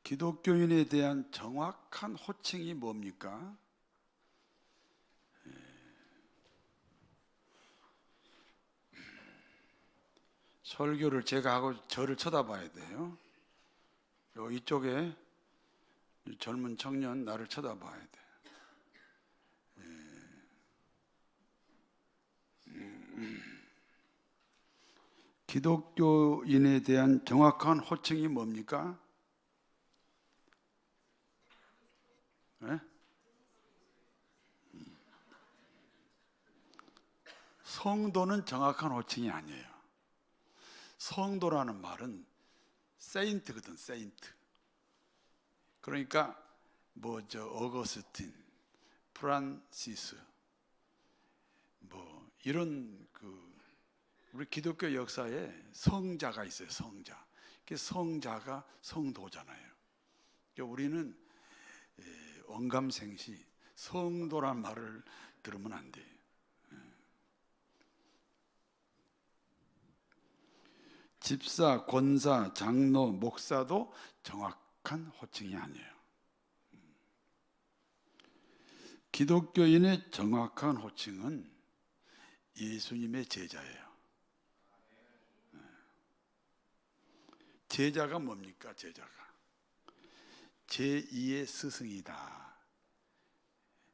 기독교인에 대한 정확한 호칭이 뭡니까? 설교를 제가 하고 저를 쳐다봐야 돼요. 이쪽에 젊은 청년 나를 쳐다봐야 돼. 기독교인에 대한 정확한 호칭이 뭡니까? 네? 성도는 정확한 호칭이 아니에요. 성도라는 말은 세인트거든, 세인트. 그러니까 어거스틴, 프란시스, 이런 우리 기독교 역사에 성자가 있어요. 성자. 성자가 성도잖아요. 우리는 언감생시 성도란 말을 들으면 안 돼요. 집사, 권사, 장로, 목사도 정확한 호칭이 아니에요. 기독교인의 정확한 호칭은 예수님의 제자예요. 제자가 뭡니까? 제자가 제2의 스승이다,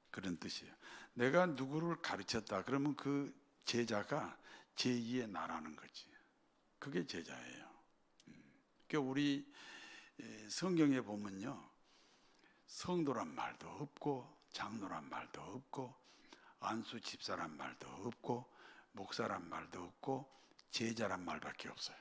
그런 뜻이에요. 내가 누구를 가르쳤다 그러면 그 제자가 제2의 나라는 거지. 그게 제자예요. 그러니까 우리 성경에 보면요, 성도란 말도 없고 장로란 말도 없고 안수 집사란 말도 없고 목사란 말도 없고 제자란 말밖에 없어요.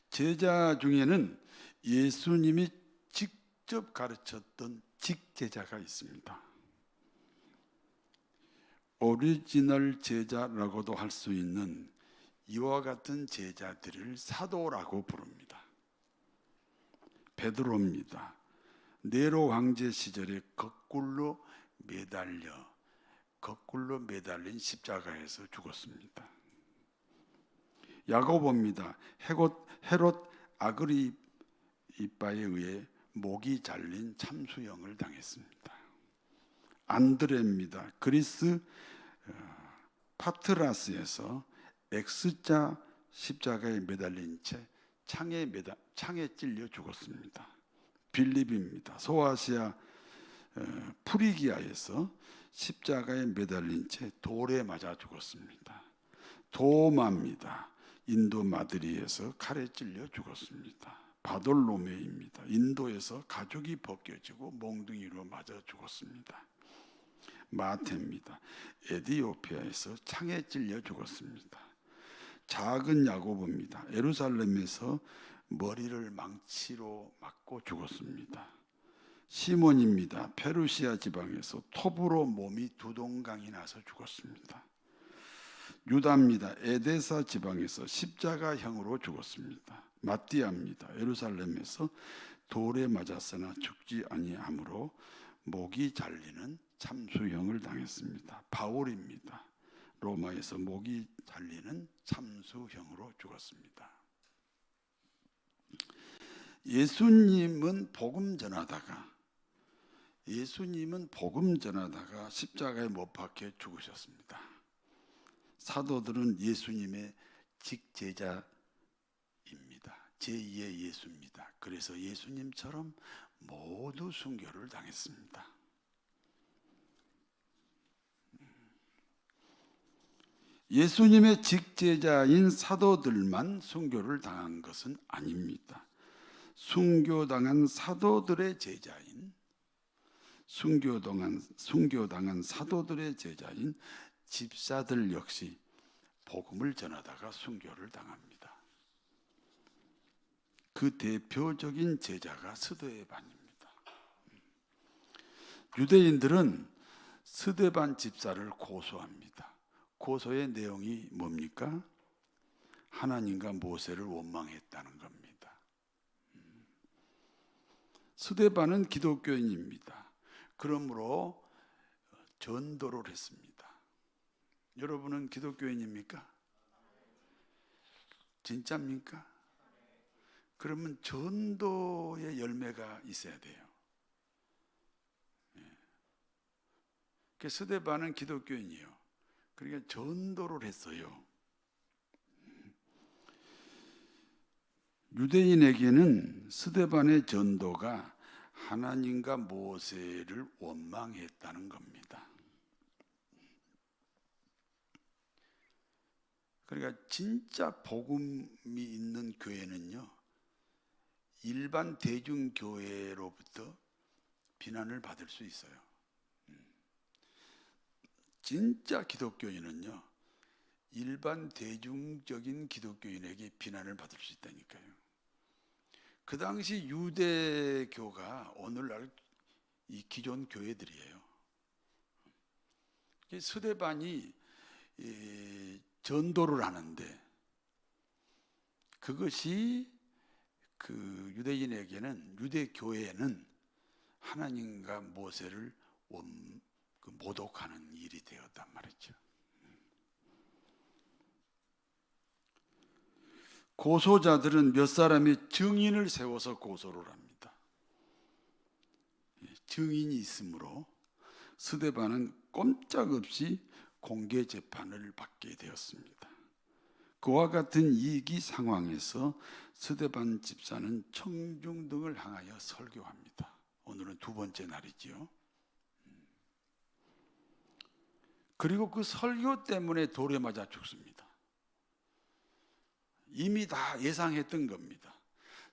제자 중에는 예수님이 직접 가르쳤던 직제자가 있습니다. 오리지널 제자라고도 할 수 있는 이와 같은 제자들을 사도라고 부릅니다. 베드로입니다. 네로 황제 시절에 거꾸로 매달린 십자가에서 죽었습니다. 야고보입니다. 헤롯 아그리빠에 의해 목이 잘린 참수형을 당했습니다. 안드레입니다. 그리스 파트라스에서 X자 십자가에 매달린 채 창에 찔려 죽었습니다. 빌립입니다. 소아시아 프리기아에서 십자가에 매달린 채 돌에 맞아 죽었습니다. 도마입니다. 인도 마드리에서 칼에 찔려 죽었습니다. 바돌로메입니다. 인도에서 가죽이 벗겨지고 몽둥이로 맞아 죽었습니다. 마테입니다. 에디오피아에서 창에 찔려 죽었습니다. 작은 야고보입니다. 예루살렘에서 머리를 망치로 맞고 죽었습니다. 시몬입니다. 페르시아 지방에서 톱으로 몸이 두동강이 나서 죽었습니다. 유다입니다. 에데사 지방에서 십자가형으로 죽었습니다. 마띠아입니다. 예루살렘에서 돌에 맞았으나 죽지 아니하므로 목이 잘리는 참수형을 당했습니다. 바울입니다. 로마에서 목이 잘리는 참수형으로 죽었습니다. 예수님은 복음 전하다가 십자가에 못 박혀 죽으셨습니다. 사도들은 예수님의 직제자입니다. 제2의 예수입니다. 그래서 예수님처럼 모두 순교를 당했습니다. 예수님의 직제자인 사도들만 순교를 당한 것은 아닙니다. 순교당한 사도들의 제자인 순교당한 사도들의 제자인 집사들 역시 복음을 전하다가 순교를 당합니다. 그 대표적인 제자가 스데반입니다. 유대인들은 스데반 집사를 고소합니다. 고소의 내용이 뭡니까? 하나님과 모세를 원망했다는 겁니다. 스데반은 기독교인입니다. 그러므로 전도를 했습니다. 여러분은 기독교인입니까? 진짜입니까? 그러면 전도의 열매가 있어야 돼요. 스데반은 기독교인이에요. 그러니까 전도를 했어요. 유대인에게는 스데반의 전도가 하나님과 모세를 원망했다는 겁니다. 그러니까 진짜 복음이 있는 교회는요, 일반 대중교회로부터 비난을 받을 수 있어요. 진짜 기독교인은요, 일반 대중적인 기독교인에게 비난을 받을 수 있다니까요. 그 당시 유대교가 오늘날 이 기존 교회들이에요. 스데반이 전도를 하는데 그것이 그 유대인에게는, 유대교회에는 하나님과 모세를 모독하는 일이 되었단 말이죠. 고소자들은 몇 사람이 증인을 세워서 고소를 합니다. 증인이 있으므로 스데반은 꼼짝없이 공개 재판을 받게 되었습니다. 그와 같은 이기 상황에서 스데반 집사는 청중 등을 향하여 설교합니다. 오늘은 두 번째 날이지요. 그리고 그 설교 때문에 돌에 맞아 죽습니다. 이미 다 예상했던 겁니다.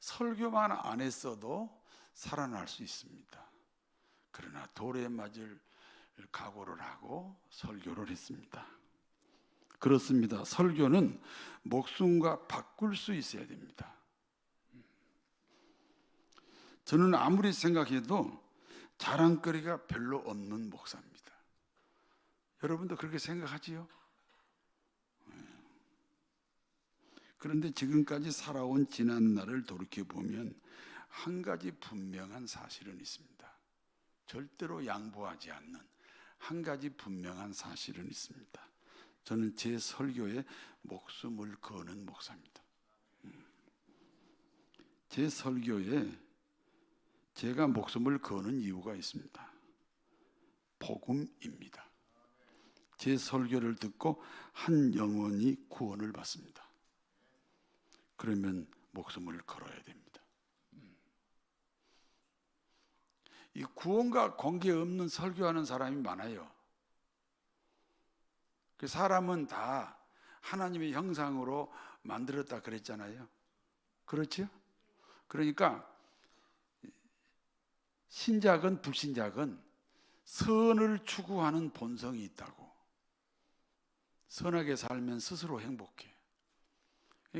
설교만 안 했어도 살아날 수 있습니다. 그러나 돌에 맞을 각오를 하고 설교를 했습니다. 그렇습니다. 설교는 목숨과 바꿀 수 있어야 됩니다. 저는 아무리 생각해도 자랑거리가 별로 없는 목사입니다. 여러분도 그렇게 생각하지요? 그런데 지금까지 살아온 지난 날을 돌이켜보면 한 가지 분명한 사실은 있습니다. 절대로 양보하지 않는 한 가지 분명한 사실은 있습니다. 저는 제 설교에 목숨을 거는 목사입니다. 제 설교에 제가 목숨을 거는 이유가 있습니다. 복음입니다. 제 설교를 듣고 한 영혼이 구원을 받습니다. 그러면 목숨을 걸어야 됩니다. 이 구원과 관계없는 설교하는 사람이 많아요. 그 사람은 다 하나님의 형상으로 만들었다 그랬잖아요. 그렇죠? 그러니까 신작은 불신작은 선을 추구하는 본성이 있다고. 선하게 살면 스스로 행복해.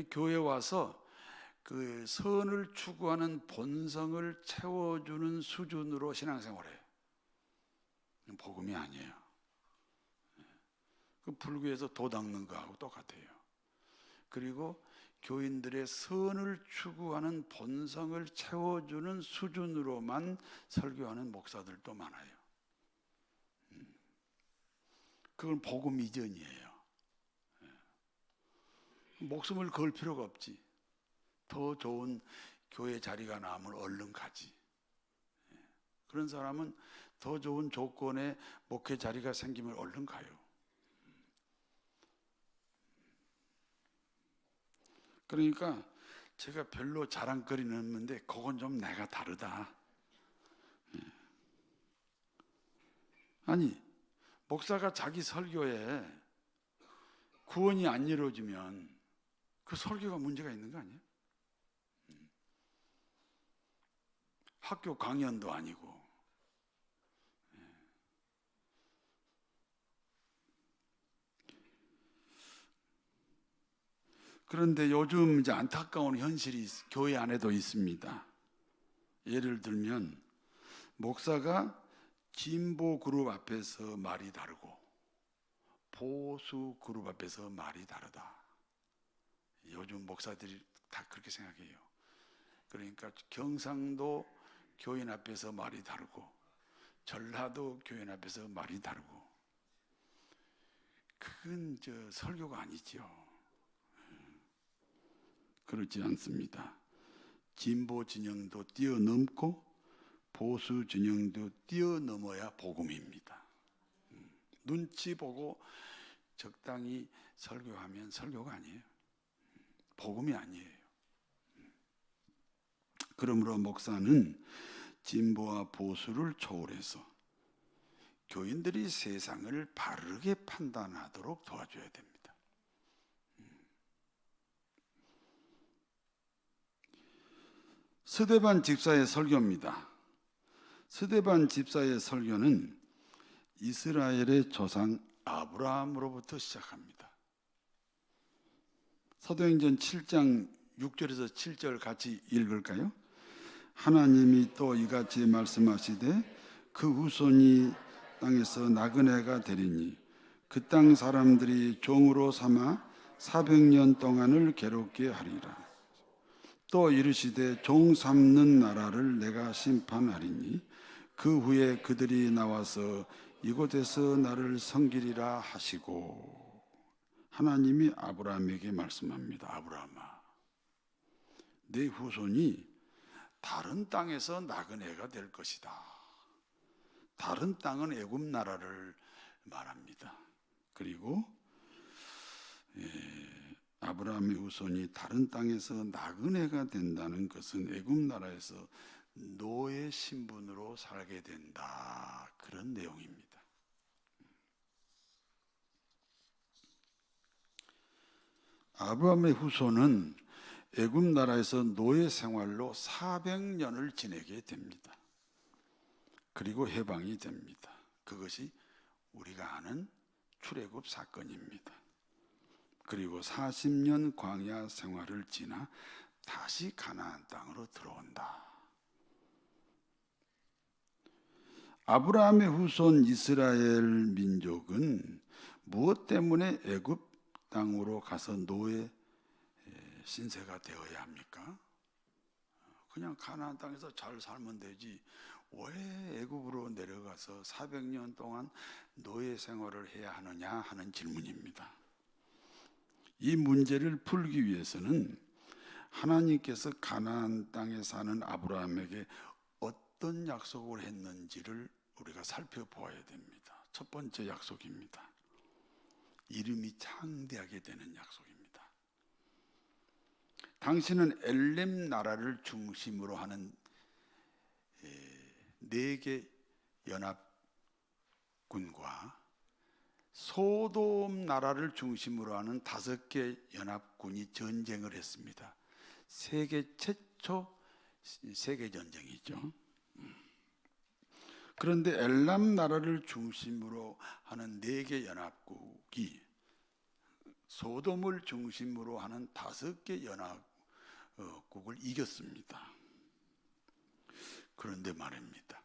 교회 와서 그 선을 추구하는 본성을 채워주는 수준으로 신앙생활해. 복음이 아니에요. 그 불교에서 도 닦는 거하고 똑같아요. 그리고 교인들의 선을 추구하는 본성을 채워주는 수준으로만 설교하는 목사들도 많아요. 그건 복음 이전이에요. 목숨을 걸 필요가 없지. 더 좋은 교회 자리가 나오면 얼른 가지. 그런 사람은 더 좋은 조건의 목회 자리가 생기면 얼른 가요. 그러니까 제가 별로 자랑거리는 없는데 그건 좀 내가 다르다. 아니, 목사가 자기 설교에 구원이 안 이루어지면 그 설교가 문제가 있는 거 아니에요? 학교 강연도 아니고. 그런데 요즘 이제 안타까운 현실이 교회 안에도 있습니다. 예를 들면 목사가 진보 그룹 앞에서 말이 다르고 보수 그룹 앞에서 말이 다르다. 요즘 목사들이 다 그렇게 생각해요. 그러니까 경상도 교인 앞에서 말이 다르고 전라도 교인 앞에서 말이 다르고, 그건 설교가 아니죠. 그렇지 않습니다. 진보 진영도 뛰어넘고 보수 진영도 뛰어넘어야 복음입니다. 눈치 보고 적당히 설교하면 설교가 아니에요. 복음이 아니에요. 그러므로 목사는 진보와 보수를 초월해서 교인들이 세상을 바르게 판단하도록 도와줘야 됩니다. 스데반 집사의 설교입니다. 스데반 집사의 설교는 이스라엘의 조상 아브라함으로부터 시작합니다. 사도행전 7장 6절에서 7절 같이 읽을까요? 하나님이 또 이같이 말씀하시되 그 후손이 땅에서 나그네가 되리니 그 땅 사람들이 종으로 삼아 400년 동안을 괴롭게 하리라. 또 이르시되 종 삼는 나라를 내가 심판하리니 그 후에 그들이 나와서 이곳에서 나를 섬기리라 하시고, 하나님이 아브라함에게 말씀합니다. 아브라함아, 내 후손이 다른 땅에서 나그네가 될 것이다. 다른 땅은 애굽 나라를 말합니다. 그리고 아브라함의 후손이 다른 땅에서 나그네가 된다는 것은 애굽 나라에서 노예 신분으로 살게 된다. 그런 내용입니다. 아브라함의 후손은 애굽 나라에서 노예 생활로 400년을 지내게 됩니다. 그리고 해방이 됩니다. 그것이 우리가 아는 출애굽 사건입니다. 그리고 40년 광야 생활을 지나 다시 가나안 땅으로 들어온다. 아브라함의 후손 이스라엘 민족은 무엇 때문에 애굽 땅으로 가서 노예 신세가 되어야 합니까? 그냥 가나안 땅에서 잘 살면 되지 왜 애굽으로 내려가서 400년 동안 노예 생활을 해야 하느냐 하는 질문입니다. 이 문제를 풀기 위해서는 하나님께서 가나안 땅에 사는 아브라함에게 어떤 약속을 했는지를 우리가 살펴보아야 됩니다. 첫 번째 약속입니다. 이름이 창대하게 되는 약속입니다. 당신은 엘렘 나라를 중심으로 하는 4개 연합군과 소돔 나라를 중심으로 하는 5개 연합군이 전쟁을 했습니다. 세계 최초 세계전쟁이죠. 그런데 엘람 나라를 중심으로 하는 4개 연합국이 소돔을 중심으로 하는 5개 연합국을 이겼습니다. 그런데 말입니다.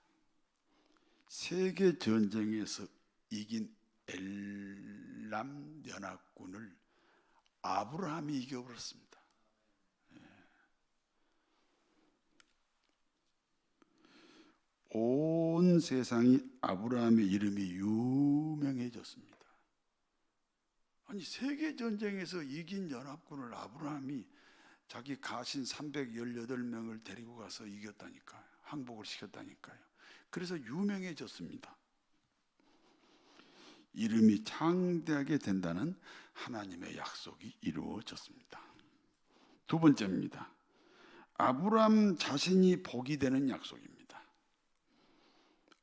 세계 전쟁에서 이긴 엘람 연합군을 아브라함이 이겨버렸습니다. 온 세상이 아브라함의 이름이 유명해졌습니다. 아니 세계 전쟁에서 이긴 연합군을 아브라함이 자기 가신 318명을 데리고 가서 이겼다니까요. 항복을 시켰다니까요. 그래서 유명해졌습니다. 이름이 창대하게 된다는 하나님의 약속이 이루어졌습니다. 두 번째입니다. 아브라함 자신이 복이 되는 약속입니다.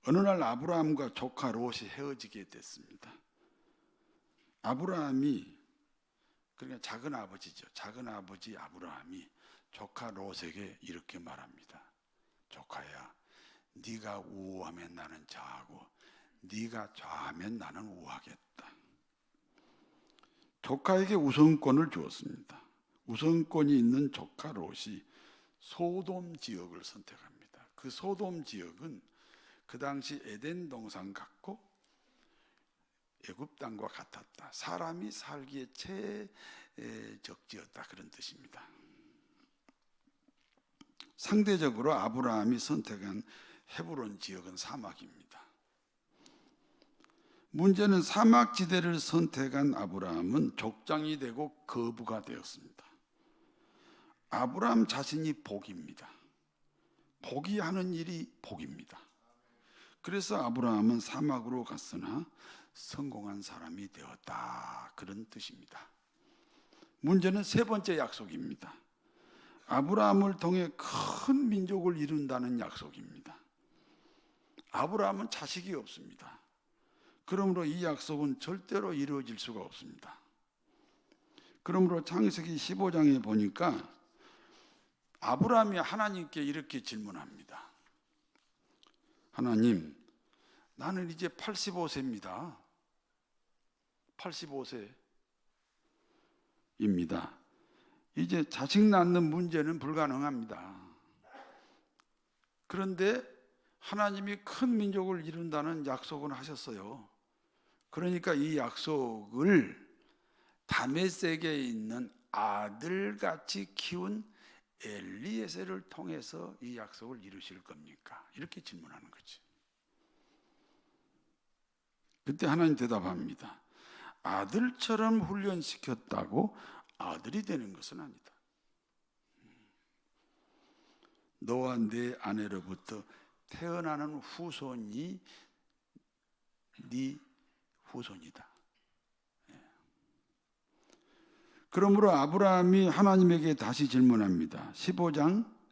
어느 날 아브라함과 조카 롯이 헤어지게 됐습니다. 아브라함이, 그러니까 작은 아버지죠. 작은 아버지 아브라함이 조카 롯에게 이렇게 말합니다. 조카야, 네가 우하면 나는 좌하고 네가 좌하면 나는 우하겠다. 조카에게 우선권을 주었습니다. 우선권이 있는 조카 롯이 소돔 지역을 선택합니다. 그 소돔 지역은 그 당시 에덴 동산 같고 애굽 땅과 같았다. 사람이 살기에 최적지였다. 그런 뜻입니다. 상대적으로 아브라함이 선택한 헤브론 지역은 사막입니다. 문제는 사막지대를 선택한 아브라함은 족장이 되고 거부가 되었습니다. 아브라함 자신이 복입니다. 복이 하는 일이 복입니다. 그래서 아브라함은 사막으로 갔으나 성공한 사람이 되었다, 그런 뜻입니다. 문제는 세 번째 약속입니다. 아브라함을 통해 큰 민족을 이룬다는 약속입니다. 아브라함은 자식이 없습니다. 그러므로 이 약속은 절대로 이루어질 수가 없습니다. 그러므로 창세기 15장에 보니까 아브라함이 하나님께 이렇게 질문합니다. 하나님, 나는 이제 85세입니다. 85세입니다. 이제 자식 낳는 문제는 불가능합니다. 그런데 하나님이 큰 민족을 이룬다는 약속은 하셨어요. 그러니까 이 약속을 다메섹에 있는 아들같이 키운 엘리에셀을 통해서 이 약속을 이루실 겁니까? 이렇게 질문하는 거지. 그때 하나님 대답합니다. 아들처럼 훈련시켰다고 아들이 되는 것은 아니다. 너와 네 아내로부터 태어나는 후손이 네 후손이다. 그러므로 아브라함이 하나님에게 다시 질문합니다.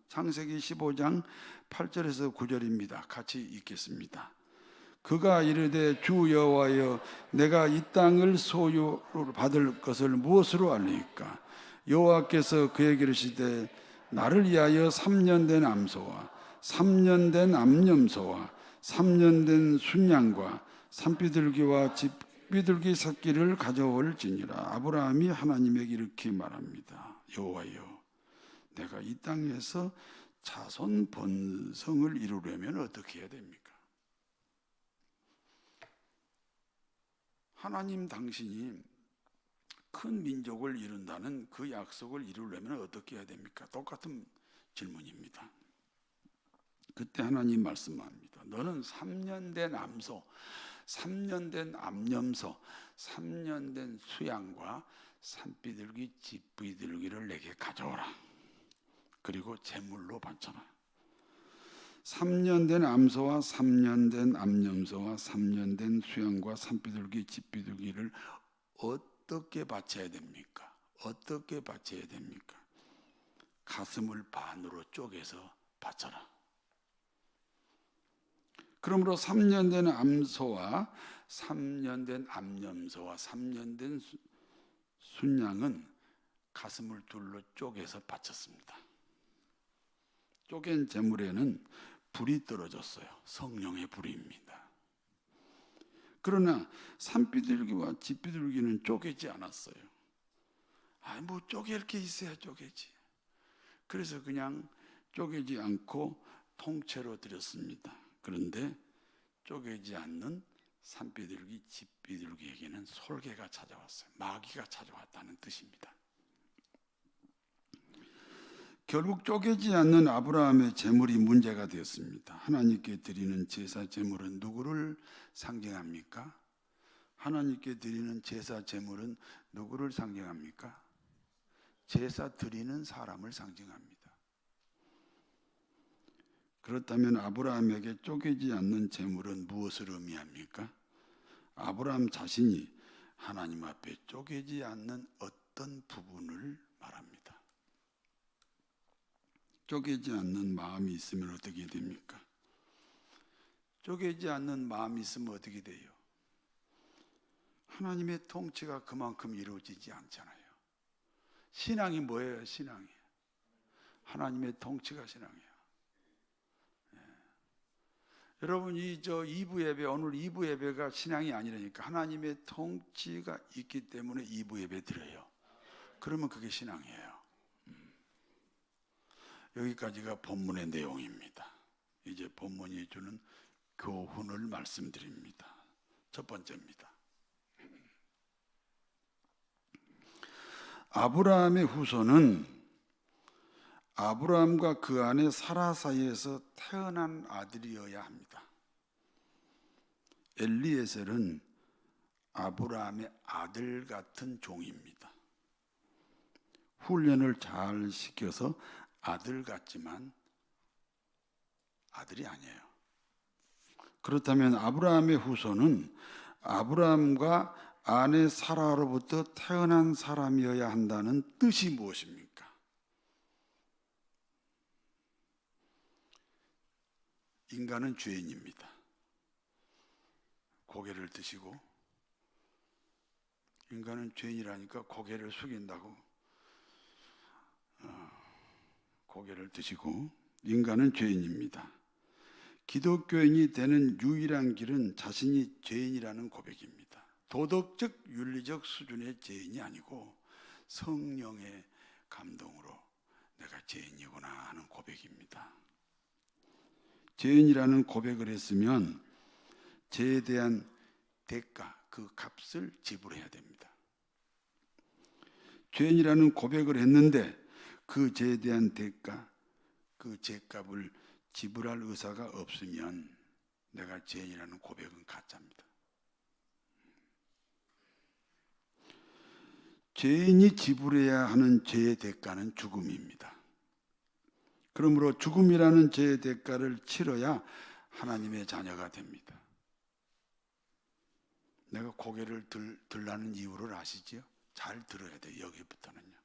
창세기 15장 8절에서 9절입니다. 같이 읽겠습니다. 그가 이르되 주 여호와여, 내가 이 땅을 소유로 받을 것을 무엇으로 알리까? 여호와께서 그에게 이르시되 나를 위하여 3년 된 암소와 3년 된 암염소와 3년 된 순양과 산비둘기와 집비둘기 새끼를 가져올지니라. 아브라함이 하나님에게 이렇게 말합니다. 여호와여, 내가 이 땅에서 자손 번성을 이루려면 어떻게 해야 됩니까? 하나님 당신이 큰 민족을 이룬다는 그 약속을 이루려면 어떻게 해야 됩니까? 똑같은 질문입니다. 그때 하나님 말씀합니다. 너는 3년 된 암소, 3년 된 암염소, 3년 된 수양과 산비둘기, 집비둘기를 내게 가져오라. 그리고 제물로 바쳐라. 3년 된 암소와 3년 된 암염소와 3년 된 수양과 산비둘기, 집비둘기를 어떻게 바쳐야 됩니까? 어떻게 바쳐야 됩니까? 가슴을 반으로 쪼개서 바쳐라. 그러므로 3년 된 암소와 3년 된 암염소와 3년 된 순양은 가슴을 둘로 쪼개서 바쳤습니다. 쪼갠 제물에는 불이 떨어졌어요. 성령의 불입니다. 그러나 산비둘기와 집비둘기는 쪼개지 않았어요. 뭐 쪼갤 게 있어야 쪼개지. 그래서 그냥 쪼개지 않고 통째로 드렸습니다. 그런데 쪼개지 않는 산비둘기, 집비둘기에게는 솔개가 찾아왔어요. 마귀가 찾아왔다는 뜻입니다. 결국 쪼개지 않는 아브라함의 제물이 문제가 되었습니다. 하나님께 드리는 제사 제물은 누구를 상징합니까? 하나님께 드리는 제사 제물은 누구를 상징합니까? 제사 드리는 사람을 상징합니다. 그렇다면 아브라함에게 쪼개지 않는 제물은 무엇을 의미합니까? 아브라함 자신이 하나님 앞에 쪼개지 않는 어떤 부분을 말합니다. 쪼개지 않는 마음이 있으면 어떻게 됩니까? 쪼개지 않는 마음이 있으면 어떻게 돼요? 하나님의 통치가 그만큼 이루어지지 않잖아요. 신앙이 뭐예요? 신앙이 하나님의 통치가 신앙이에요. 여러분, 오늘 2부 예배가 신앙이 아니라니까. 하나님의 통치가 있기 때문에 2부 예배 드려요. 그러면 그게 신앙이에요. 여기까지가 본문의 내용입니다. 이제 본문이 주는 교훈을 말씀드립니다. 첫 번째입니다. 아브라함의 후손은 아브라함과 그 아내 사라 사이에서 태어난 아들이어야 합니다. 엘리에셀은 아브라함의 아들 같은 종입니다. 훈련을 잘 시켜서 아들 같지만 아들이 아니에요. 그렇다면 아브라함의 후손은 아브라함과 아내 사라로부터 태어난 사람이어야 한다는 뜻이 무엇입니까? 인간은 죄인입니다. 고개를 드시고, 인간은 죄인이라니까 고개를 숙인다고, 고개를 드시고, 인간은 죄인입니다. 기독교인이 되는 유일한 길은 자신이 죄인이라는 고백입니다. 도덕적, 윤리적 수준의 죄인이 아니고 성령의 감동으로 내가 죄인이구나 하는 고백입니다. 죄인이라는 고백을 했으면 죄에 대한 대가, 그 값을 지불해야 됩니다. 죄인이라는 고백을 했는데 그 죄에 대한 대가, 그 죄값을 지불할 의사가 없으면 내가 죄인이라는 고백은 가짜입니다. 죄인이 지불해야 하는 죄의 대가는 죽음입니다. 그러므로 죽음이라는 죄의 대가를 치러야 하나님의 자녀가 됩니다. 내가 고개를 들라는 이유를 아시지요? 잘 들어야 돼요. 여기부터는요.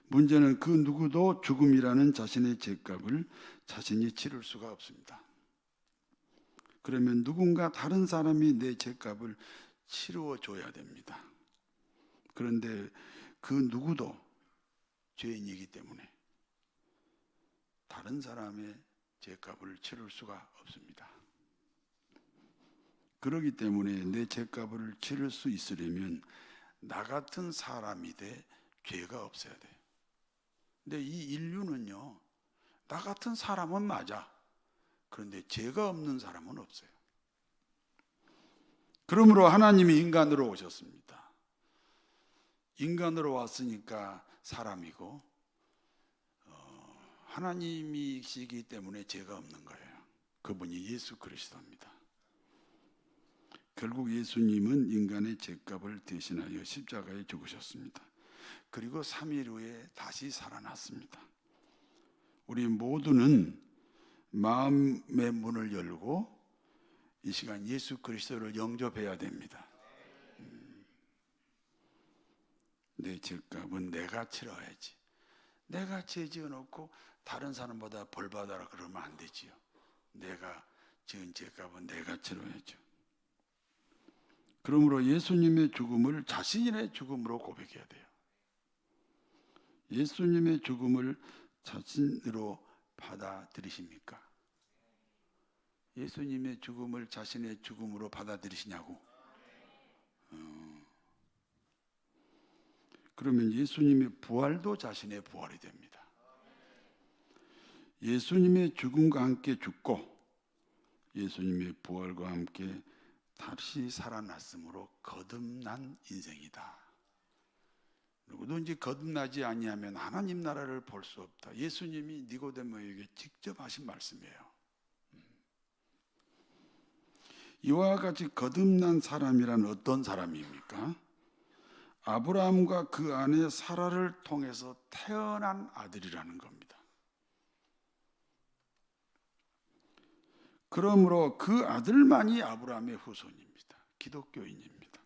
문제는 그 누구도 죽음이라는 자신의 죄값을 자신이 치를 수가 없습니다. 그러면 누군가 다른 사람이 내 죄값을 치루어 줘야 됩니다. 그런데 그 누구도 죄인이기 때문에 다른 사람의 죄값을 치를 수가 없습니다. 그렇기 때문에 내 죄값을 치를 수 있으려면 나 같은 사람이 돼 죄가 없어야 돼. 근데 이 인류는요, 나 같은 사람은 맞아. 그런데 죄가 없는 사람은 없어요. 그러므로 하나님이 인간으로 오셨습니다. 인간으로 왔으니까 사람이고 하나님이시기 때문에 죄가 없는 거예요. 그분이 예수 그리스도입니다. 결국 예수님은 인간의 죄값을 대신하여 십자가에 죽으셨습니다. 그리고 3일 후에 다시 살아났습니다. 우리 모두는 마음의 문을 열고 이 시간 예수 그리스도를 영접해야 됩니다. 내 죄값은 내가 치러야지. 내가 죄 지어놓고 다른 사람보다 벌 받아라 그러면 안 되지요. 내가 지은 죄값은 내가 치러야죠. 그러므로 예수님의 죽음을 자신의 죽음으로 고백해야 돼요. 예수님의 죽음을 자신으로 받아들이십니까? 예수님의 죽음을 자신의 죽음으로 받아들이시냐고? 그러면 예수님의 부활도 자신의 부활이 됩니다. 예수님의 죽음과 함께 죽고 예수님의 부활과 함께 다시 살아났으므로 거듭난 인생이다. 누구든지 거듭나지 아니하면 하나님 나라를 볼 수 없다. 예수님이 니고데모에게 직접 하신 말씀이에요. 이와 같이 거듭난 사람이란 어떤 사람입니까? 아브라함과 그 아내 사라를 통해서 태어난 아들이라는 겁니다. 그러므로 그 아들만이 아브라함의 후손입니다. 기독교인입니다.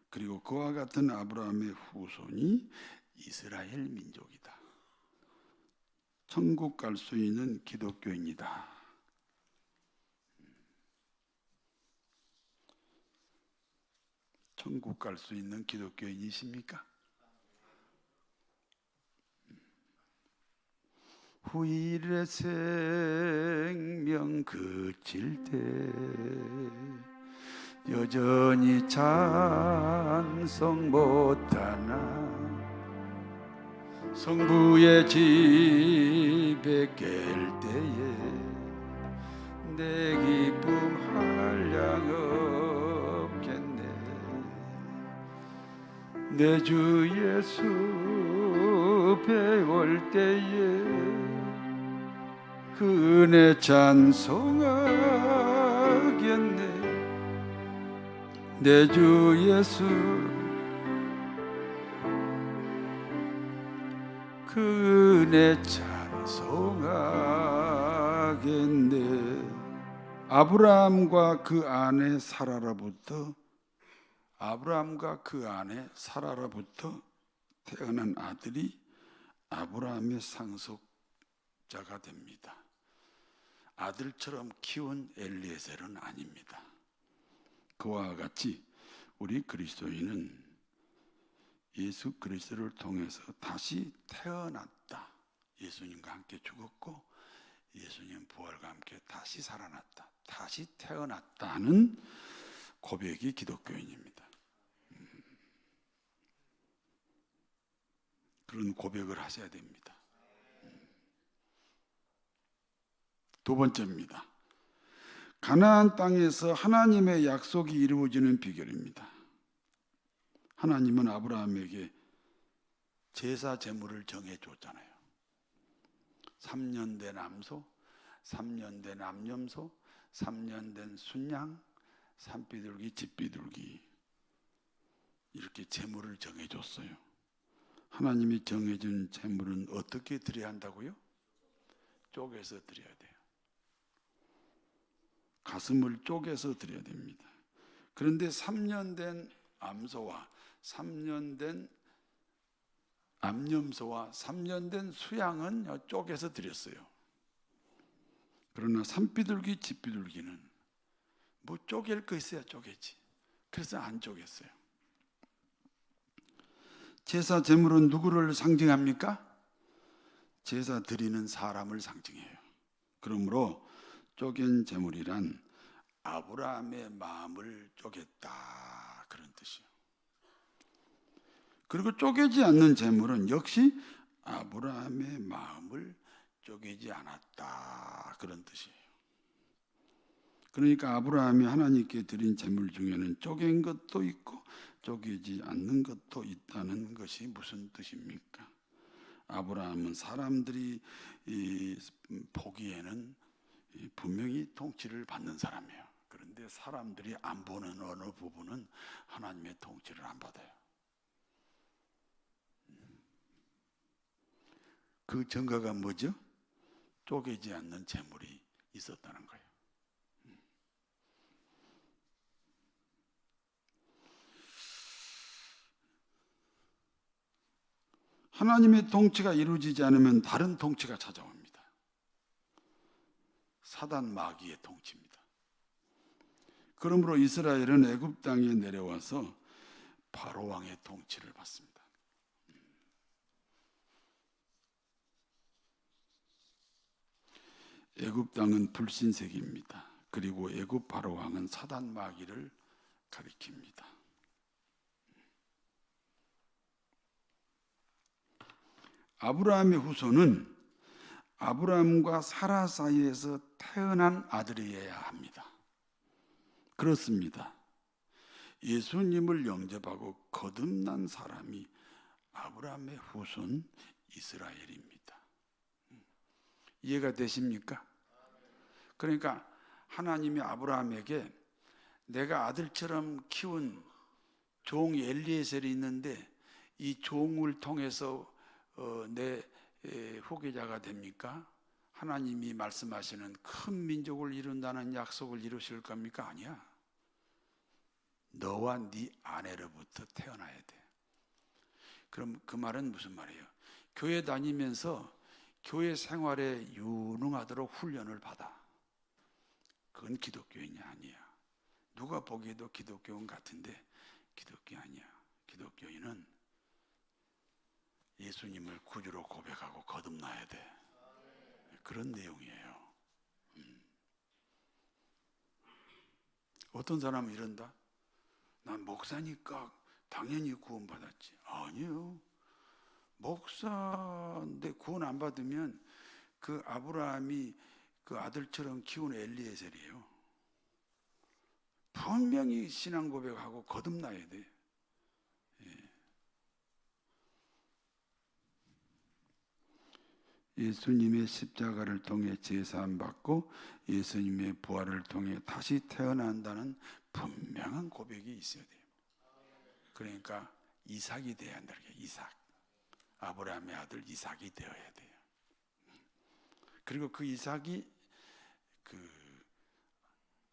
그리고 그와 같은 아브라함의 후손이 이스라엘 민족이다. 천국 갈 수 있는 기독교인이다. 천국 갈 수 있는 기독교인이십니까? 후일의 생명 그칠 때 여전히 찬송 못하나 성부의 집에 깰 때에 내 기쁨 한량 없겠네. 내 주 예수 배울 때에 그 은혜 찬송하겠네. 내 주 예수 그 은혜 찬송하겠네. 아브라함과 그 아내 사라로부터 태어난 아들이 아브라함의 상속자가 됩니다. 아들처럼 키운 엘리에셀은 아닙니다. 그와 같이 우리 그리스도인은 예수 그리스도를 통해서 다시 태어났다. 예수님과 함께 죽었고 예수님 부활과 함께 다시 살아났다. 다시 태어났다는 고백이 기독교인입니다. 그런 고백을 하셔야 됩니다. 두 번째입니다. 가나안 땅에서 하나님의 약속이 이루어지는 비결입니다. 하나님은 아브라함에게 제사 제물을 정해줬잖아요. 3년 된 암소, 3년 된 암염소, 3년 된 순양, 산비둘기, 집비둘기, 이렇게 제물을 정해줬어요. 하나님이 정해준 제물은 어떻게 드려야 한다고요? 쪼개서 드려야 돼요. 가슴을 쪼개서 드려야 됩니다. 그런데 3년 된 암소와 3년 된 암염소와 3년 된 수양은 쪼개서 드렸어요. 그러나 산비둘기, 집비둘기는 뭐 쪼갤 거 있어야 쪼개지. 그래서 안 쪼갰어요. 제사 제물은 누구를 상징합니까? 제사 드리는 사람을 상징해요. 그러므로 쪼갠 제물이란 아브라함의 마음을 쪼갰다, 그런 뜻이에요. 그리고 쪼개지 않는 제물은 역시 아브라함의 마음을 쪼개지 않았다, 그런 뜻이에요. 그러니까 아브라함이 하나님께 드린 제물 중에는 쪼갠 것도 있고 쪼개지 않는 것도 있다는 것이 무슨 뜻입니까? 아브라함은 사람들이 보기에는 분명히 통치를 받는 사람이에요. 그런데 사람들이 안 보는 어느 부분은 하나님의 통치를 안 받아요. 그 증거가 뭐죠? 쪼개지 않는 제물이 있었다는 거예요. 하나님의 통치가 이루어지지 않으면 다른 통치가 찾아옵니다. 사단 마귀의 통치입니다. 그러므로 이스라엘은 애굽 땅에 내려와서 바로 왕의 통치를 받습니다. 애굽 땅은 불신세계입니다. 그리고 애굽 바로 왕은 사단 마귀를 가리킵니다. 아브라함의 후손은 아브라함과 사라 사이에서 태어난 아들이어야 합니다. 그렇습니다. 예수님을 영접하고 거듭난 사람이 아브라함의 후손 이스라엘입니다. 이해가 되십니까? 그러니까 하나님이 아브라함에게 내가 아들처럼 키운 종 엘리에셀이 있는데 이 종을 통해서 내 후계자가 됩니까? 하나님이 말씀하시는 큰 민족을 이룬다는 약속을 이루실 겁니까? 아니야. 너와 네 아내로부터 태어나야 돼. 그럼 그 말은 무슨 말이에요? 교회 다니면서 교회 생활에 유능하도록 훈련을 받아. 그건 기독교인이 아니야. 누가 보기에도 기독교인 같은데 기독교 아니야. 기독교인은 예수님을 구주로 고백하고 거듭나야 돼. 그런 내용이에요. 어떤 사람은 이런다. 난 목사니까 당연히 구원받았지. 아니요. 목사인데 구원 안 받으면 그 아브라함이 그 아들처럼 키운 엘리에셀이에요. 분명히 신앙 고백하고 거듭나야 돼. 예수님의 십자가를 통해 제사함 받고 예수님의 부활을 통해 다시 태어난다는 분명한 고백이 있어야 돼요. 그러니까 이삭이 돼야 한다. 이삭. 아브라함의 아들 이삭이 되어야 돼요. 그리고 그 이삭이 그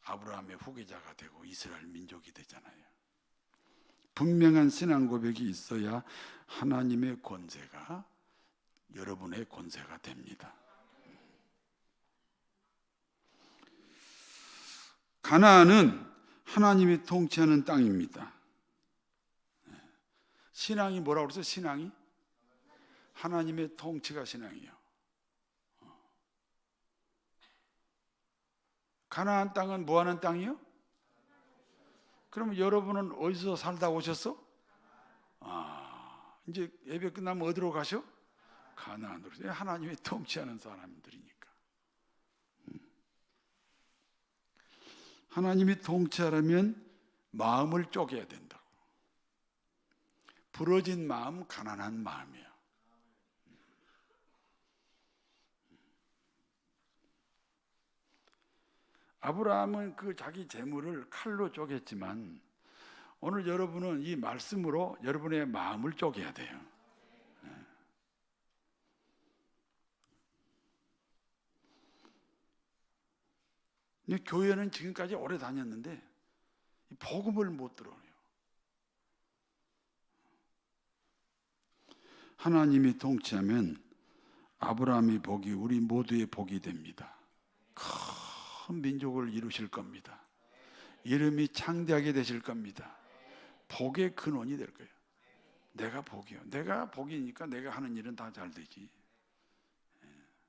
아브라함의 후계자가 되고 이스라엘 민족이 되잖아요. 분명한 신앙 고백이 있어야 하나님의 권세가 여러분의 권세가 됩니다. 가나안은 하나님이 통치하는 땅입니다. 신앙이 뭐라고 그랬어요? 신앙이? 하나님의 통치가 신앙이에요. 가나안 땅은 뭐 하는 땅이요? 그러면 여러분은 어디서 살다 오셨어? 이제 예배 끝나면 어디로 가셔? 가나안으로. 하나님이 통치하는 사람들이니까. 하나님이 통치하려면 마음을 쪼개야 된다고. 부러진 마음, 가난한 마음이에요. 아브라함은 그 자기 재물을 칼로 쪼갰지만 오늘 여러분은 이 말씀으로 여러분의 마음을 쪼개야 돼요. 교회는 지금까지 오래 다녔는데 복음을 못 들어요. 하나님이 통치하면 아브라함의 복이 우리 모두의 복이 됩니다. 큰 민족을 이루실 겁니다. 이름이 창대하게 되실 겁니다. 복의 근원이 될 거예요. 내가 복이요. 내가 복이니까 내가 하는 일은 다 잘 되지.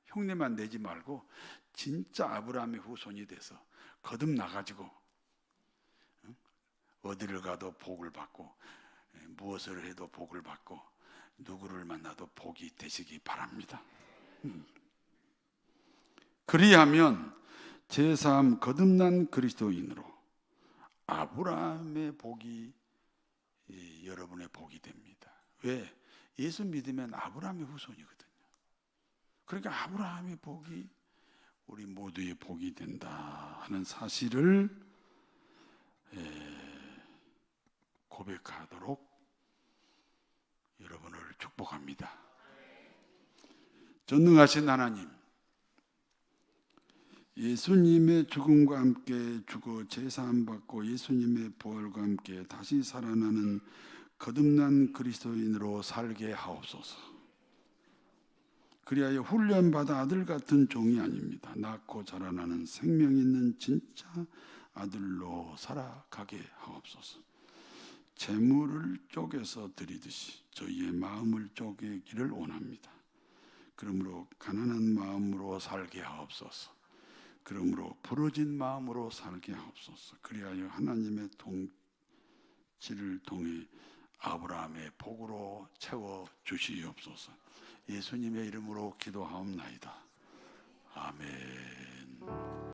흉내만 내지 말고 진짜 아브라함의 후손이 돼서 거듭나가지고 어디를 가도 복을 받고 무엇을 해도 복을 받고 누구를 만나도 복이 되시기 바랍니다. 그리하면 제3 거듭난 그리스도인으로 아브라함의 복이 여러분의 복이 됩니다. 왜? 예수 믿으면 아브라함의 후손이거든요. 그러니까 아브라함의 복이 우리 모두의 복이 된다 하는 사실을 고백하도록 여러분을 축복합니다. 전능하신 하나님, 예수님의 죽음과 함께 죽어 제사함 받고 예수님의 부활과 함께 다시 살아나는 거듭난 그리스도인으로 살게 하옵소서. 그리하여 훈련받아 아들 같은 종이 아닙니다. 낳고 자라나는 생명 있는 진짜 아들로 살아가게 하옵소서. 재물을 쪼개서 드리듯이 저희의 마음을 쪼개기를 원합니다. 그러므로 가난한 마음으로 살게 하옵소서. 그러므로 부러진 마음으로 살게 하옵소서. 그리하여 하나님의 통치를 통해 아브라함의 복으로 채워 주시옵소서. 예수님의 이름으로 기도하옵나이다. 아멘.